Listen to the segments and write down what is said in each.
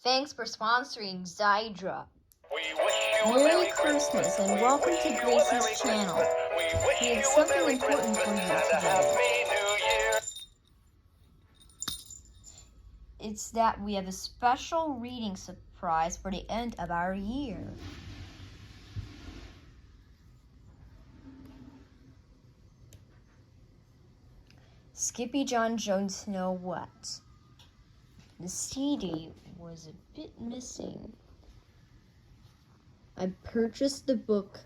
Thanks for sponsoring Xiidra. Merry Christmas and welcome to Gracie's channel. We have something important for you today. It's that we have a special reading surprise for the end of our year. Skippyjon Jones Know What? The CD was a bit missing. I purchased the book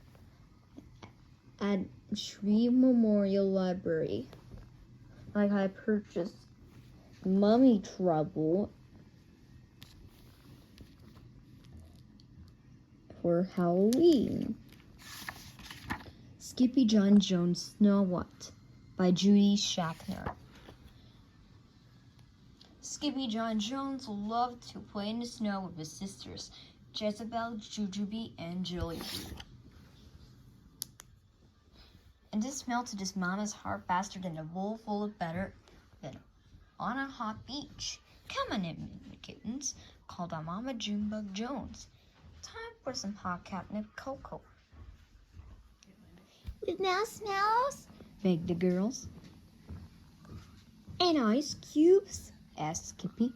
at Xiidra Memorial Library. Like I purchased Mummy Trouble for Halloween. Skippyjon Jones Know What? By Judy Shackner. Skippyjon Jones loved to play in the snow with his sisters, Jezebel, Jujubee, and Jillybee. And this melted his mama's heart faster than a bowl full of butter than on a hot beach. Come on in, kittens, called out Mama Junebug Jones. Time for some hot catnip cocoa. With marshmallows? Begged the girls. And ice cubes? Asked Skippy.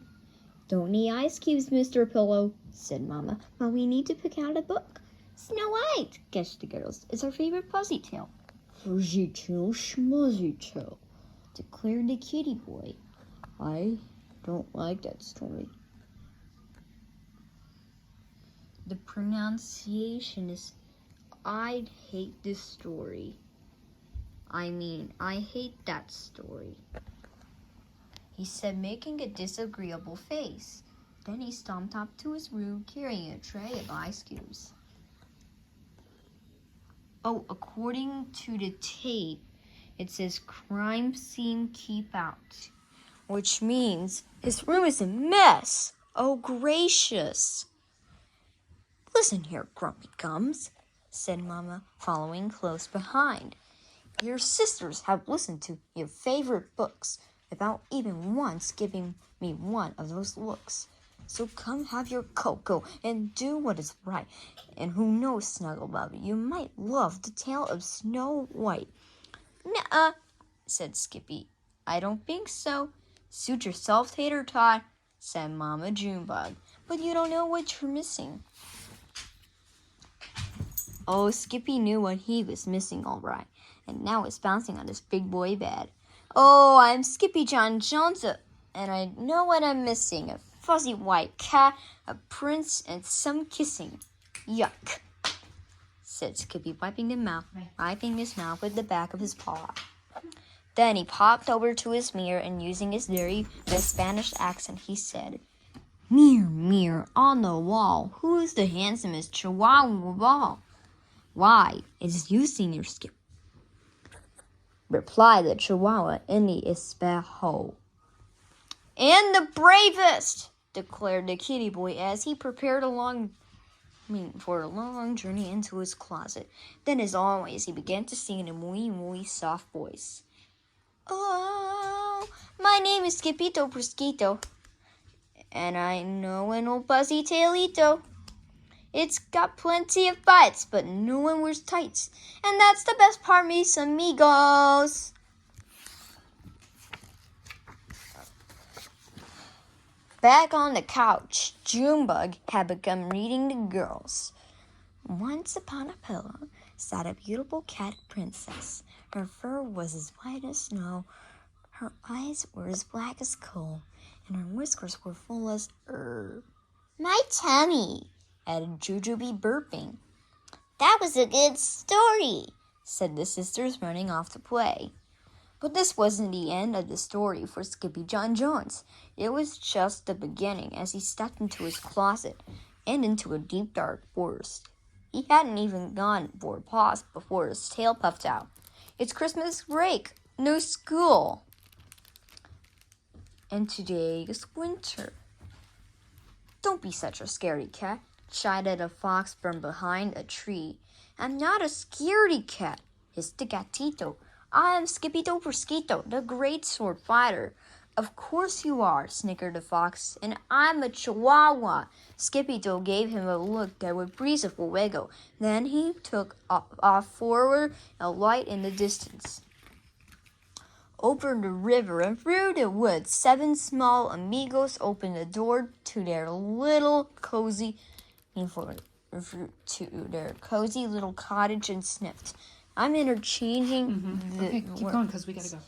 Don't need ice cubes, Mr. Pillow, said Mama, but we need to pick out a book. Snow White, guessed the girls. It's our favorite fuzzy tale. Fuzzy tale, schmuzzy tale, declared the kitty boy. I don't like that story. The pronunciation is I'd hate this story. I hate that story, he said, making a disagreeable face. Then he stomped up to his room, carrying a tray of ice cubes. Oh, according to the tape, it says crime scene keep out, which means his room is a mess. Oh, gracious. Listen here, Grumpy Gums, said Mama, following close behind. Your sisters have listened to your favorite books without even once giving me one of those looks. So come have your cocoa and do what is right. And who knows, Snugglebub, you might love the tale of Snow White. Nuh-uh, said Skippy. I don't think so. Suit yourself, Tater Tot, said Mama Junebug. But you don't know what you're missing. Oh, Skippy knew what he was missing all right, and now is bouncing on his big boy bed. Oh, I'm Skippyjon Jones, and I know what I'm missing. A fuzzy white cat, a prince, and some kissing. Yuck, said Skippy, wiping his mouth with the back of his paw. Then he popped over to his mirror and using his very best Spanish accent, he said, Mirror, mirror on the wall, who's the handsomest chihuahua of all? Why, it's you, Senior Skip, replied the chihuahua in the espejo. And the bravest, declared the kitty boy as he prepared for a long journey into his closet. Then, as always, he began to sing in a muy soft voice. Oh, my name is Skippito Prosquito, and I know an old fuzzy tailito. It's got plenty of bites, but no one wears tights. And that's the best part, mis amigos. Back on the couch, Junebug had begun reading the girls. Once upon a pillow sat a beautiful cat princess. Her fur was as white as snow, her eyes were as black as coal, and her whiskers were full as my tummy, added Jujubee, burping. That was a good story, said the sisters, running off to play. But this wasn't the end of the story for Skippyjon Jones. It was just the beginning as he stepped into his closet and into a deep, dark forest. He hadn't even gone 4 paws before his tail puffed out. It's Christmas break, no school. And today is winter. Don't be such a scaredy cat, chided a fox from behind a tree. I'm not a scaredy cat, hissed the gatito. I am Skippito Prosquito, the great sword fighter. Of course you are, snickered the fox, and I'm a chihuahua. Skippyjo gave him a look that would breeze a wiggle. Then he took off forward, a light in the distance. Over the river and through the woods, 7 small amigos opened the door to their cozy little cottage and sniffed. I'm interchanging the Okay, keep going because we gotta go.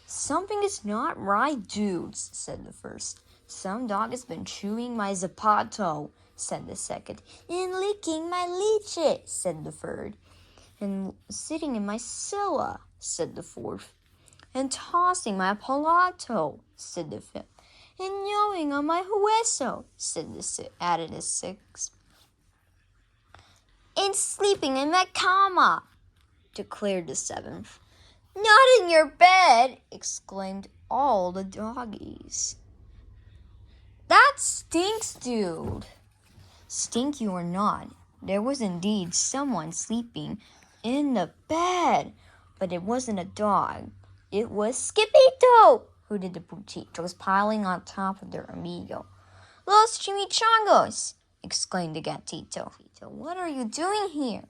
Something is not right, dudes, said the first. Some dog has been chewing my zapato, said the second. And licking my leche, said the third. And sitting in my silla, said the fourth. And tossing my palato, said the fifth. And gnawing on my hueso, added the sixth. And sleeping in my cama, declared the seventh. Not in your bed, exclaimed all the doggies. That stinks, dude. Stinky or not, there was indeed someone sleeping in the bed, but it wasn't a dog. It was Skippyjo, who did the pochitos piling on top of their amigo. Los chimichangos, exclaimed the gatito. What are you doing here?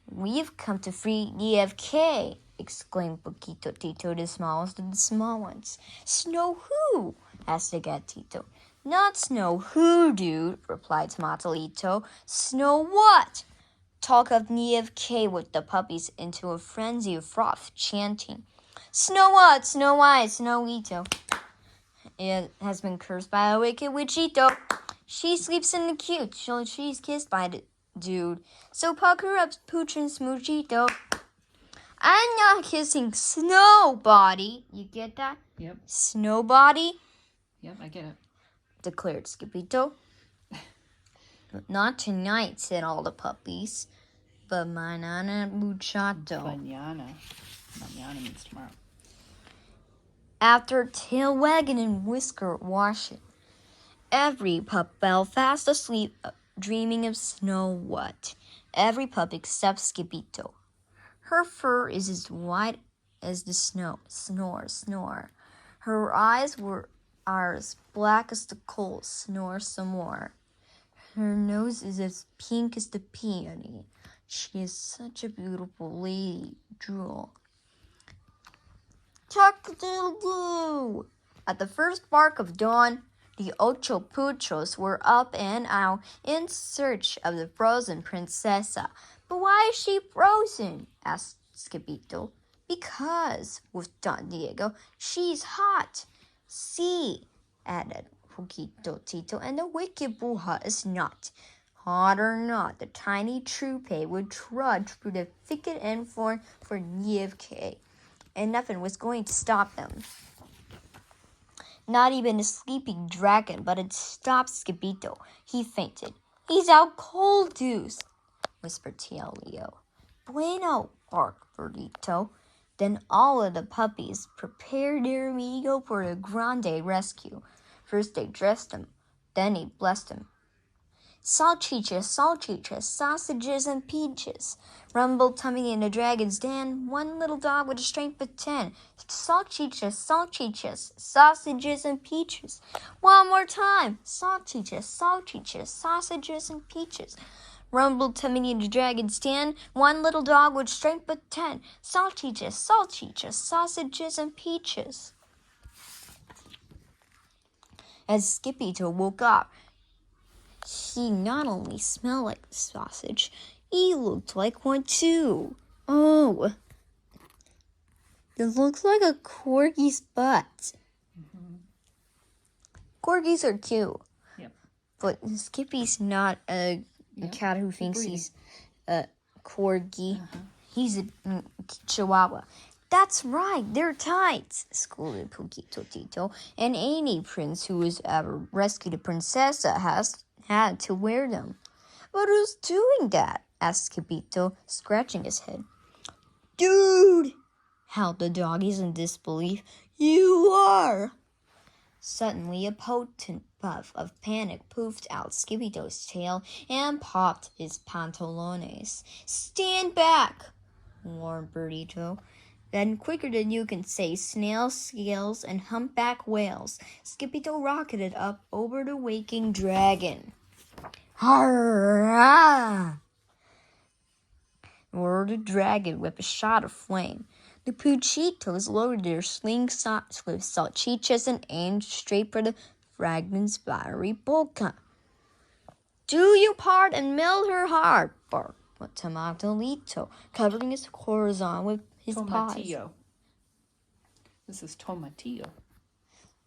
We've come to free EFK, exclaimed Poquito Tito, the smallest of the small ones. Snow who? Asked the gatito. Not snow who, dude, replied Tomatolito. Snow what? Talk of EFK with the puppies into a frenzy of froth, chanting. Snow what? Snow White, Snowito. It has been cursed by a wicked witchito. She sleeps in the cute till she's kissed by the dude. So pucker up, pooch and smoochito. I'm not kissing Snowbody. You get that? Yep. Snowbody? Yep, I get it. Declared Skippyjo. Not tonight, said all the puppies. But manana muchacho. Manana means tomorrow. After tail wagging and whisker washing, every pup fell fast asleep, dreaming of Snow what? Every pup except Skippyjo. Her fur is as white as the snow. Snore, snore. Her eyes are as black as the coals. Snore some more. Her nose is as pink as the peony. She is such a beautiful lady. Drool. Cock-a-doodle-doo! At the first bark of dawn, the Ocho Puchos were up and out in search of the frozen princessa. But why is she frozen? Asked Skippyjo. Because, with Don Diego, she's hot. See, added Poquito Tito, and the wicked Buja is not. Hot or not, the tiny troupe would trudge through the thicket and thorn for EFK, and nothing was going to stop them. Not even a sleeping dragon, but it stopped Skippyjo. He fainted. He's out cold, deuce, whispered Tio Leo. Bueno, barked Verdito. Then all of the puppies prepared their amigo for the grande rescue. First they dressed him, then he blessed him. Salchichas, salchichas, sausages and peaches. Rumbled Tummy in the dragon's den, one little dog with a strength of 10. Salchichas, salchichas, sausages and peaches. One more time. Salchichas, salchichas, sausages and peaches. Rumbled Tummy in the dragon's den, one little dog with strength of 10. Salchichas, salchichas, sausages and peaches. As Skippyjo woke up, he not only smelled like the sausage, he looked like one too. Oh, it looks like a corgi's butt. Mm-hmm. Corgis are cute. Yep. But Skippy's not a cat who thinks he's a corgi. Uh-huh. He's a chihuahua. That's right, they're tight, scolded Poquito Tito. And any prince who has ever rescued a princessa has had to wear them. But who's doing that? Asked Skippyjo, scratching his head. Dude! Howled the doggies in disbelief. You are! Suddenly a potent puff of panic poofed out Skippyjo's tail and popped his pantalones. Stand back! warned Birdito. Then, quicker than you can say, snails, scales, and humpback whales, Skippyjo rocketed up over the waking dragon. Hurrah! Roared the dragon with a shot of flame. The Puchitos lowered their slingshots with salchichas and aimed straight for the fragment's fiery polka. Do you part and melt her heart, barked Tomatolito, covering his horizon with his paws. Tomatillo. This is tomatillo.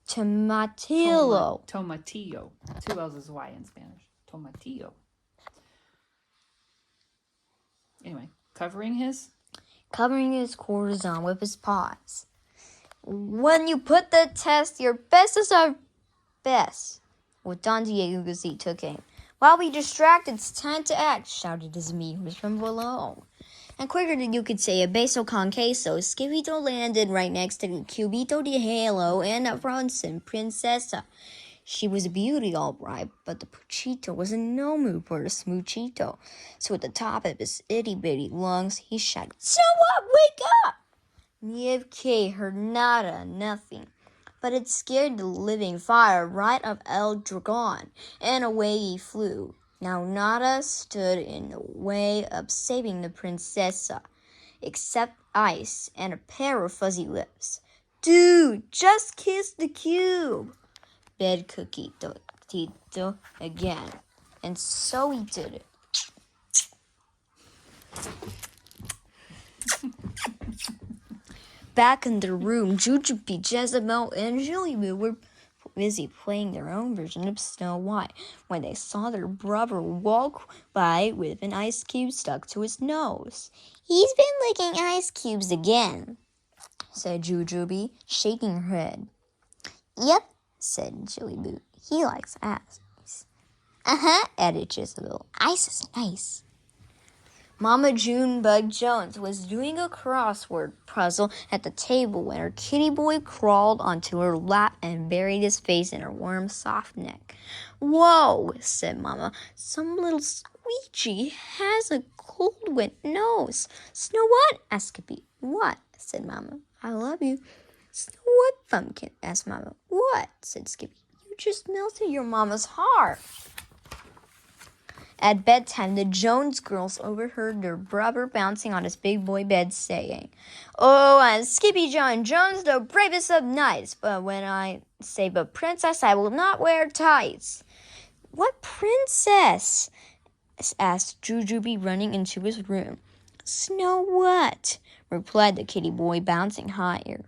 Tomatillo. Tomatillo. 2 L's is Y in Spanish. Tomatillo. Anyway, covering his horizon with his paws. When you put the test, your best is our best. With Don Diego took aim. While we distracted, it's time to act, shouted his amigos from below. And quicker than you could say a beso con queso, Skippyjo landed right next to the Cubito de Halo and a Bronson Princesa. She was a beauty, all right, but the Puchito was in no mood for the Smoochito. So at the top of his itty-bitty lungs, he shouted, "So what? Wake up!" Niev K heard nada, nothing. But it scared the living fire right of El Dragon, and away he flew. Now nada stood in the way of saving the princessa, except ice and a pair of fuzzy lips. "Dude, just kiss the cube," begged Coquito Tito again. And so he did it. Back in the room, Jujubee, Jezebel, and Julie were busy playing their own version of Snow White when they saw their brother walk by with an ice cube stuck to his nose. "He's been licking ice cubes again," said Jujubee, shaking her head. "Yep," said Julie. "He likes ice." Added Jezebel. "Ice is nice." Mama Junebug Jones was doing a crossword puzzle at the table when her kitty boy crawled onto her lap and buried his face in her warm, soft neck. "Whoa," said Mama. "Some little squeegee has a cold, wet nose." "Snow what?" asked Skippy. "What?" said Mama. "I love you." "Snow what, Pumpkin?" asked Mama. "What?" said Skippy. "You just melted your mama's heart." At bedtime, the Jones girls overheard their brother bouncing on his big boy bed, saying, "Oh, I'm Skippyjon Jones, the bravest of knights. But when I save a princess, I will not wear tights." "What princess?" asked Jujubee, running into his room. "Snow what?" replied the kitty boy, bouncing higher.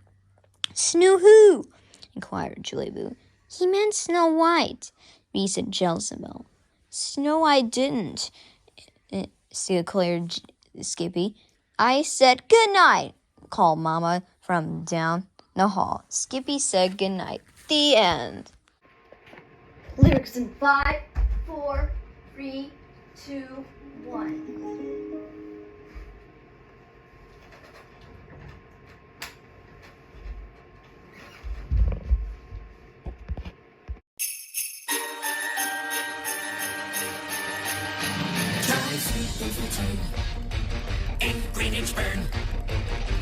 "Snow who?" inquired Julie. "He meant Snow White," reasoned Jezebel. "Snow I didn't," declared Skippy. "I said good night," called Mama from down the hall. Skippy said good night. The end. Lyrics in 5, 4, 3, 2, 1. In Greenwich burn.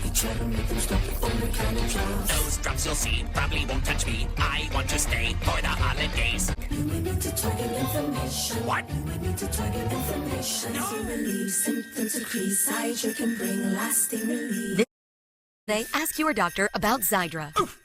You try to make them stop before they count the drums. Those drums you'll see probably won't touch me. I want to stay for the holidays. You may need to target information. What? You may need to target information. No. To relieve symptoms decrease. Xiidra can bring lasting relief. Ask your doctor about Xiidra. Oof.